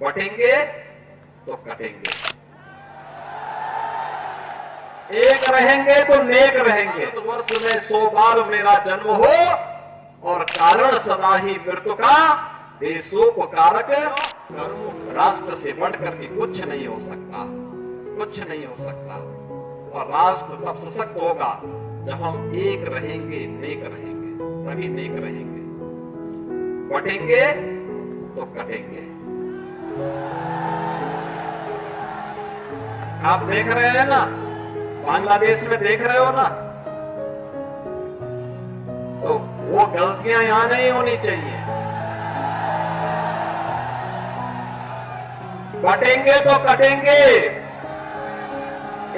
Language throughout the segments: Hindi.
बटेंगे तो कटेंगे, एक रहेंगे तो नेक रहेंगे। तो वर्ष में 100 बार मेरा जन्म हो और कारण सदा ही मृत्यु का, देशोपकारक राष्ट्र से बढ़कर के कुछ नहीं हो सकता, कुछ नहीं हो सकता। और राष्ट्र तब सशक्त होगा जब हम एक रहेंगे, नेक रहेंगे, तभी नेक रहेंगे। बटेंगे तो कटेंगे। आप देख रहे हैं ना, बांग्लादेश में देख रहे हो ना, तो वो गलतियां यहां नहीं होनी चाहिए। बटेंगे तो कटेंगे,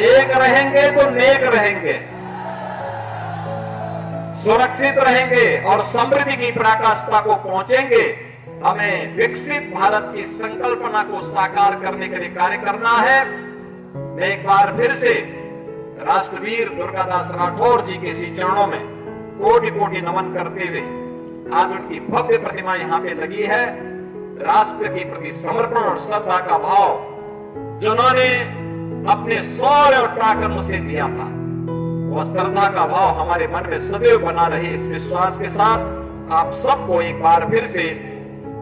एक रहेंगे तो नेक रहेंगे, सुरक्षित रहेंगे और समृद्धि की पराकाष्ठा को पहुंचेंगे। हमें विकसित भारत की संकल्पना को साकार करने के लिए कार्य करना है। मैं एक बार फिर से राष्ट्रवीर दुर्गादास राठौर जी के इसी चरणों में कोटि कोटि नमन करते हुए, आज उनकी भव्य प्रतिमा यहां पे लगी है। राष्ट्र के प्रति समर्पण और श्रद्धा का भाव जिन्होंने अपने शौर्य और पराक्रम से दिया था, वह श्रद्धा का भाव हमारे मन में सदैव बना रहे। इस विश्वास के साथ आप सबको एक बार फिर से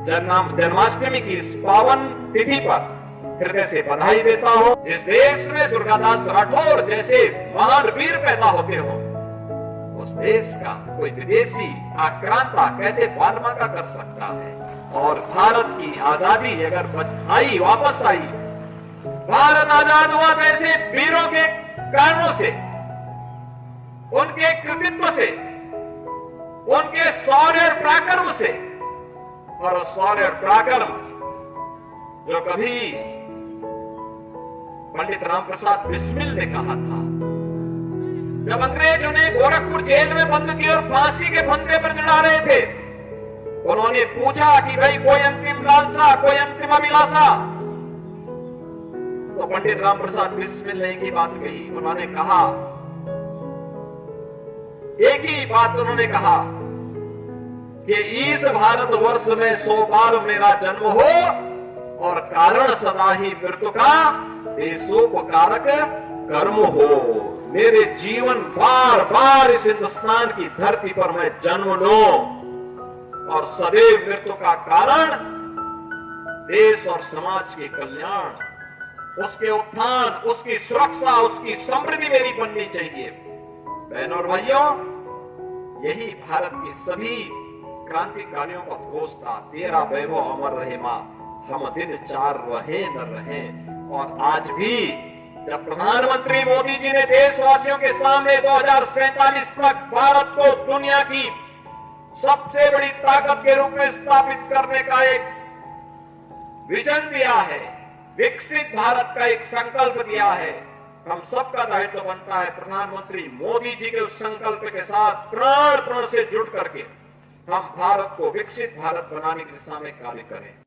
जन्माष्टमी की इस पावन तिथि पर हृदय से बधाई देता हूं। जिस देश में दुर्गादास राठौर जैसे महान वीर पैदा होते हो, उस देश का कोई विदेशी आक्रांता कैसे बालमाका कर सकता है। और भारत की आजादी अगर आई, वापस आई, भारत आजाद हुआ तो ऐसे वीरों के कारणों से, उनके कृतित्व से, उनके शौर्य और पराक्रम से। और शौर्य और पराक्रम जो कभी पंडित रामप्रसाद बिस्मिल ने कहा था, जब अंग्रेजों ने गोरखपुर जेल में बंद किया और फांसी के फंदे पर चढ़ा रहे थे, उन्होंने पूछा कि भाई कोई अंतिम लालसा, कोई अंतिम अभिलाषा? तो पंडित रामप्रसाद बिस्मिल ने एक ही बात कही। उन्होंने कहा, एक ही बात उन्होंने कहा कि इस भारतवर्ष में 100 बार मेरा जन्म हो और कारण सदा ही मृत्यु का, देशोपकारक कर्म हो। मेरे जीवन बार बार इस हिंदुस्तान की धरती पर मैं जन्म लूं और सदैव मृत्यु का कारण देश और समाज के कल्याण, उसके उत्थान, उसकी सुरक्षा, उसकी समृद्धि मेरी बननी चाहिए। बहनों और भाइयों, यही भारत की सभी क्रांतिकारियों का घोष था, तेरा वैभव अमर रहे मां, हम दिन चार रहे न रहे। और आज भी जब प्रधानमंत्री मोदी जी ने देशवासियों के सामने 2047 तक भारत को दुनिया की सबसे बड़ी ताकत के रूप में स्थापित करने का एक विजन दिया है, विकसित भारत का एक संकल्प दिया है, हम सबका दायित्व बनता है प्रधानमंत्री मोदी जी के उस संकल्प के साथ प्राण प्राण से जुट करके हम भारत को विकसित भारत बनाने की दिशा में कार्य करें।